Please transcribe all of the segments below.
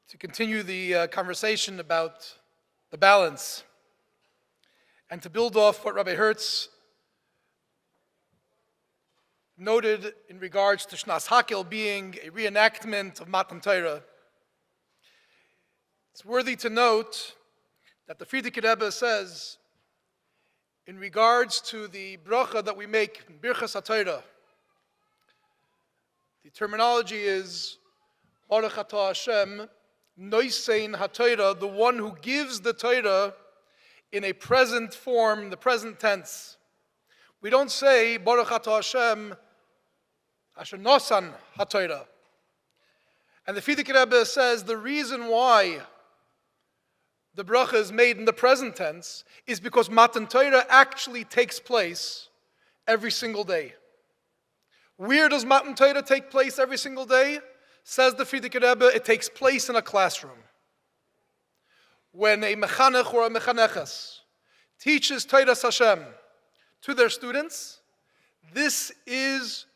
to continue the conversation about the balance and to build off what Rabbi Hertz noted in regards to Shnas Hakel being a reenactment of Matan Torah. It's worthy to note that the Frierdiker Rebbe says in regards to the bracha that we make in Birchas HaTorah, the terminology is Baruch Atah Hashem Noisein HaTorah, the one who gives the Torah in a present form, the present tense. We don't say Baruch Atah Hashem Asher Nosan HaTorah. And the Frierdiker Rebbe says the reason why the bracha is made in the present tense is because Matan Torah actually takes place every single day. Where does Matan Torah take place every single day? Says the Frierdiker Rebbe, it takes place in a classroom. When a mechanech or a mechaneches teaches Torahs Hashem to their students, this is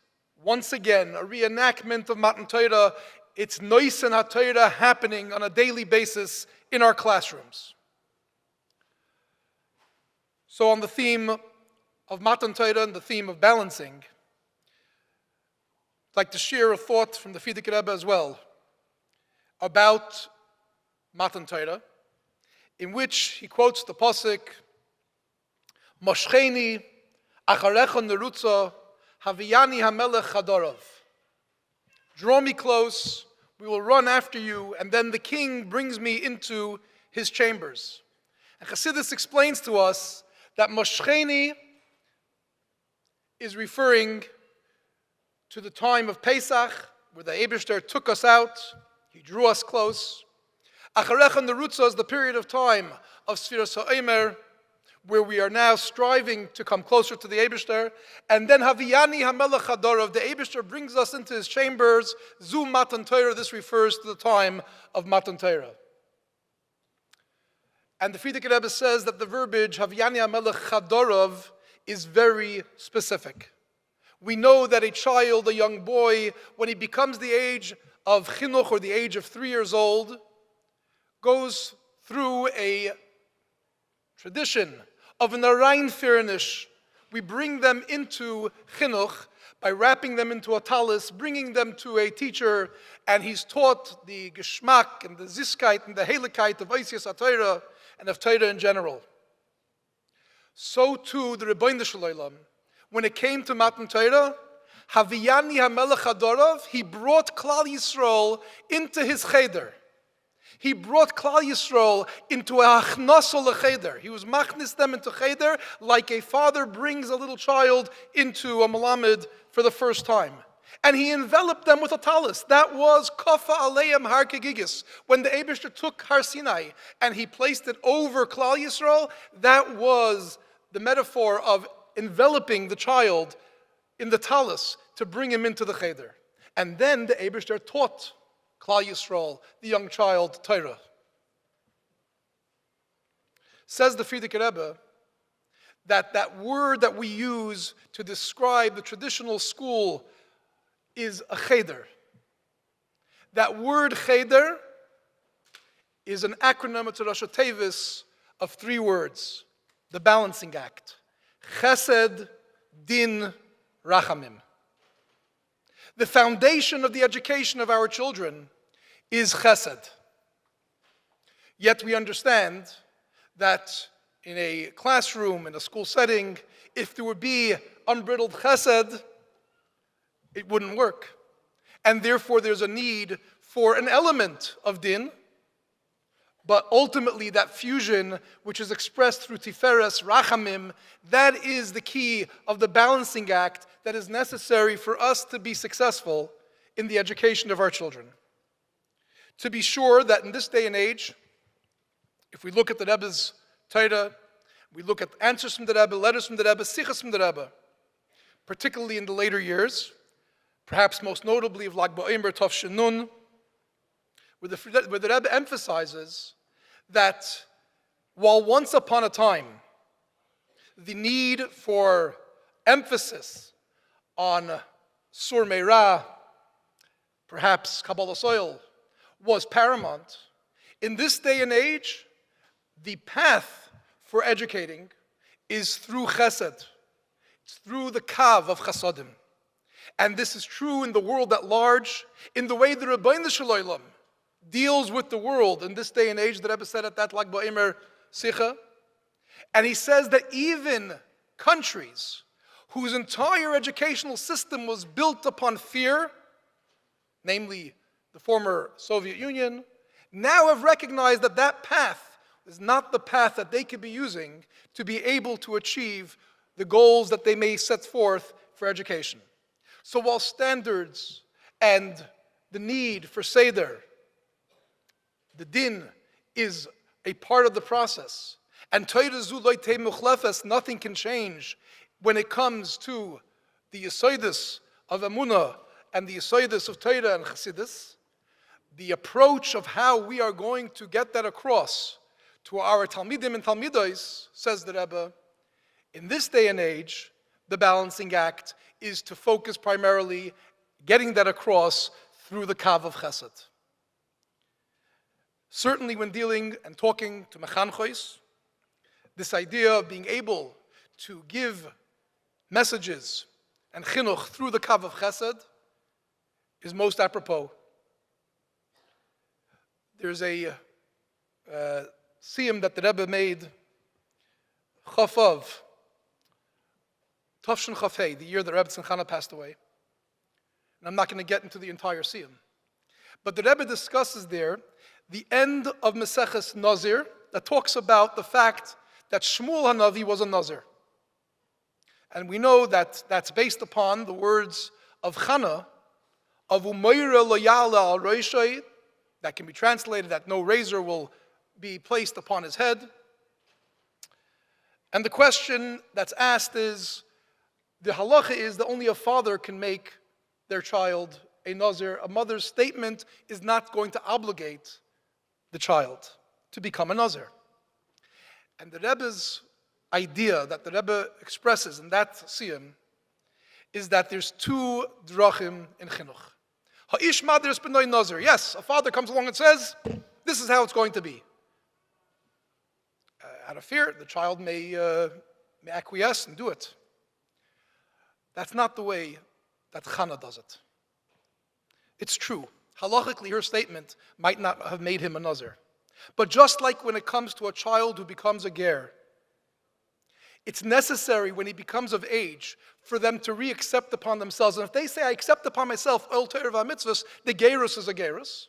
once again a reenactment of Matan Torah. It's Noisen HaTorah happening on a daily basis in our classrooms. So on the theme of Matan Torah and the theme of balancing, I'd like to share a thought from the Frierdiker Rebbe as well about Matan Torah, in which he quotes the pasuk, Moshcheni acharecha nerutza haviyani hamelech chadorov. Draw me close, we will run after you, and then the king brings me into his chambers. And Chassidus explains to us that Moshcheni is referring to the time of Pesach, where the Eibishter took us out, he drew us close. Acharecha nerutza is the period of time of Sfiras HaOmer, where we are now striving to come closer to the Eibishter. And then Haviyani HaMelech Hadorov, the Eibishter brings us into his chambers. Zu Matan Torah, this refers to the time of Matan Torah. And the Frierdiker Rebbe says that the verbiage Haviyani HaMelech Hadorov is very specific. We know that a child, a young boy, when he becomes the age of chinuch, or the age of 3 years old, goes through a tradition of an arayin firnish. We bring them into chinuch by wrapping them into a talis, bringing them to a teacher, and he's taught the geschmack and the ziskait and the helikait of Oisias HaTorah and of Torah in general. So too the Rebbeinu Shalom, when it came to Matan Torah, Haviyani HaMelech Hadorov, he brought Klal Yisrael into his cheder. He brought Klal Yisrael into a achnasa lecheder. He was machnis them into cheder like a father brings a little child into a malamed for the first time. And he enveloped them with a talis. That was Kofa Aleim Har Kegigis. When the Eibishter took Har Sinai and he placed it over Klal Yisrael, that was the metaphor of enveloping the child in the talis to bring him into the cheder. And then the Eibishter taught Klal Yisrael, the young child, Torah. Says the Frierdiker Rebbe that word that we use to describe the traditional school is a cheder. That word cheder is an acronym to Rosh Tevis of 3 words, the balancing act. Chesed, Din, Rachamim. The foundation of the education of our children is chesed. Yet we understand that in a classroom, in a school setting, if there would be unbridled chesed, it wouldn't work. And therefore there's a need for an element of din, but ultimately that fusion, which is expressed through tiferes, rachamim, that is the key of the balancing act that is necessary for us to be successful in the education of our children. To be sure that in this day and age, if we look at the Rebbe's Torah, we look at answers from the Rebbe, letters from the Rebbe, sichas from the Rebbe, particularly in the later years, perhaps most notably of Lag BaOmer Tov Shinun, where the Rebbe emphasizes that while once upon a time the need for emphasis on Sur Meirah, perhaps Kabbalah soil, was paramount. In this day and age, the path for educating is through chesed. It's through the kav of chasadim. And this is true in the world at large, in the way the Rabbi Shalom deals with the world in this day and age. The Rebbe said at that Lag BaOmer Sicha. And he says that even countries whose entire educational system was built upon fear, namely the former Soviet Union, now have recognized that that path is not the path that they could be using to be able to achieve the goals that they may set forth for education. So while standards and the need for Seder, the din, is a part of the process, and Torah zu lo teh muchlefes, nothing can change when it comes to the Yesodus of Emunah and the Yesodus of Torah and Chassidus, the approach of how we are going to get that across to our Talmidim and Talmidos, says the Rebbe, in this day and age, the balancing act is to focus primarily getting that across through the kav of chesed. Certainly when dealing and talking to mechanchos, this idea of being able to give messages and chinuch through the kav of chesed is most apropos. There's a siyum that the Rebbe made, Chafav, Tafshin Chafei, the year that Rebbe Tzimchana passed away. And I'm not going to get into the entire siyum. But the Rebbe discusses there the end of Meseches Nazir that talks about the fact that Shmuel Hanavi was a Nazir. And we know that that's based upon the words of Chana, of Umayra lo ya'ala al roshai, that can be translated that no razor will be placed upon his head. And the question that's asked is, the halacha is that only a father can make their child a nazir. A mother's statement is not going to obligate the child to become a nazir. And the Rebbe's idea that the Rebbe expresses in that siyum is that there's two drachim in chinuch. Ha'ish madris b'noi nazir. Yes, a father comes along and says, this is how it's going to be. Out of fear, the child may acquiesce and do it. That's not the way that Chana does it. It's true. Halachically, her statement might not have made him a nazir. But just like when it comes to a child who becomes a ger, it's necessary when he becomes of age for them to re-accept upon themselves. And if they say, I accept upon myself all Torah v'mitzvahs, the gerus is a gerus.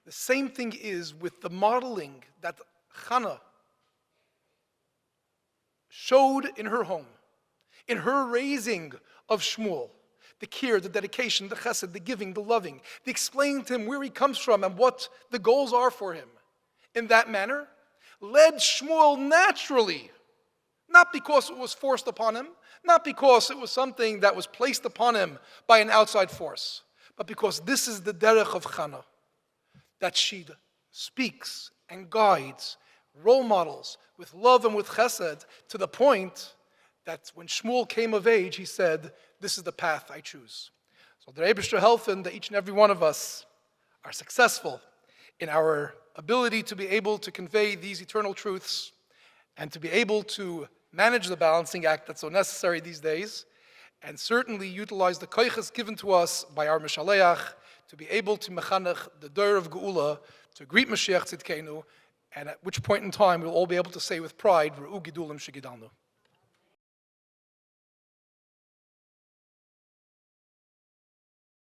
The same thing is with the modeling that Chana showed in her home, in her raising of Shmuel, the care, the dedication, the chesed, the giving, the loving, the explaining to him where he comes from and what the goals are for him. In that manner, led Shmuel naturally, not because it was forced upon him, not because it was something that was placed upon him by an outside force, but because this is the derech of Chana, that she speaks and guides, role models with love and with chesed, to the point that when Shmuel came of age, he said, this is the path I choose. So the Eibishter helfen that each and every one of us are successful in our ability to be able to convey these eternal truths and to be able to manage the balancing act that's so necessary these days, and certainly utilize the koiches given to us by our Mishaleach to be able to mechanech the Dor of Geula, to greet Mashiach Tzidkenu, and at which point in time we'll all be able to say with pride, Re'u Gidulim Shegidalnu.